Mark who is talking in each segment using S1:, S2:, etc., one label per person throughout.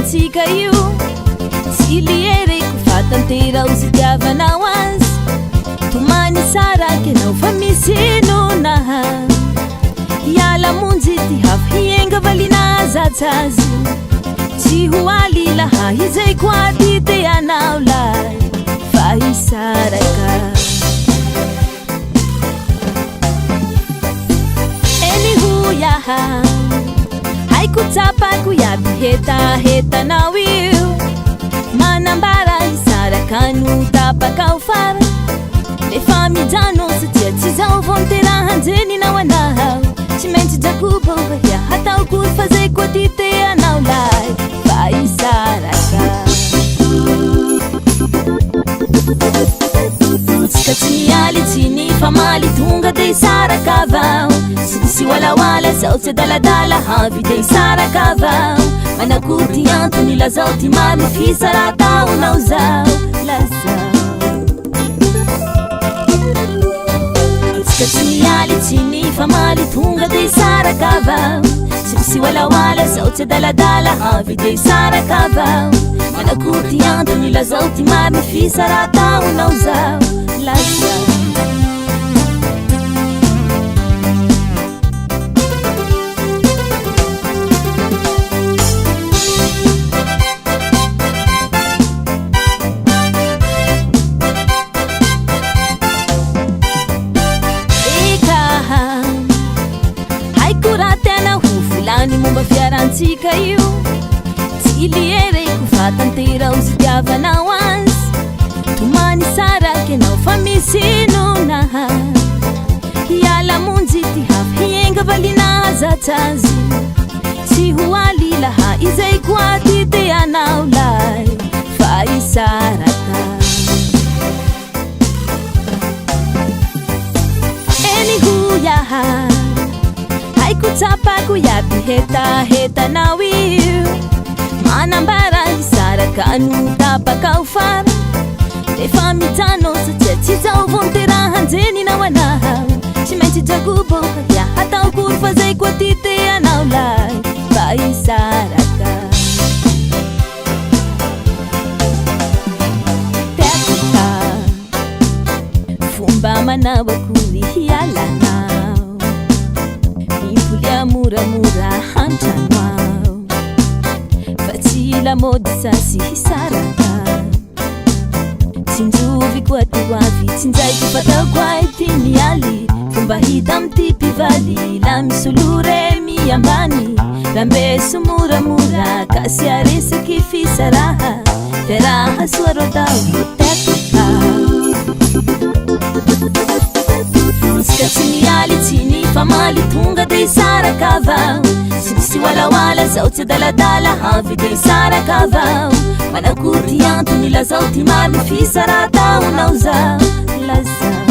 S1: fiarantsika io tsy liereko fa tantera o zitiavanao azy tomany saraka anao fa misy nonaha hiala monjy ty hafa hienga valinazatsy tsy ho alilaha izay koa ty teanao lay fa hisaraka enihoyaha haiko tsapako iaby hetahetanao io manambara hisaraka no tapakao fara lefa mijano satria tsy zao vonterahanjeninao anao tsy maintsy jakobo vahia hatao kory fa zay koa ty teanao lay fa hisaraka tsika tsy mialy tsy ny famaly tonga de hisaraka avao sy misy walawala zao tsy adaladala havy de hisaraka avao manakory ty antony lazao ty mamy fisarataonao zao lazao tsika tsy mialy tsy ny famaly tonga de hisaraka avao sy misy walawala zao tsy adaladala havy de hisaraka avao manakory ty antony lazao ty mamy fisarataonao zao lazao momba fiarantsika io tsy liereko fa tantera o zitiavanao azy tomany saraka anao fa misy nonaha hiala monjy ty hafa hienga valinazatsy tsy ho alilaha izay koa ty teanao lay fa hisaraka enihoyaha haiko tsapako iaby hetahetanao io manambara hisaraka no tapakao fara lefa mijano satria tsy zao vonterahanjeninao anao tsy maintsy jakobo vahia hatao kory fa zay koa ty teanao lay fa hisaraka teakoka fomba manao akory hialanao moramora hantranoao fa tsy lamody sasy hisaraka tsinjoviko atoavy tsinjaiko fataoko ay ty mialy fomba hita amty mpivaly la misolore miambany rambeso moramora kasy aresaky fisaraha fe raha soarotao teakoka tsika tsy mialy tsy ny famaly tonga de hisaraka avao sy misy walawala zao tsy adaladala havy de hisaraka avao manakory ty antony lazao ty mamy fisarataonao zao lazao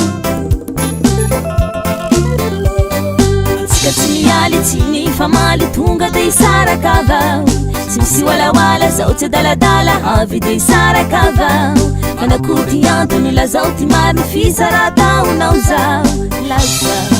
S1: tsika tsy mialy tsy ny famaly tonga de hisaraka avao sy misy walawala zao tsy adaladala havy de hisaraka avao manakory ty antony lazao ty mamy fisarataonao zao lazao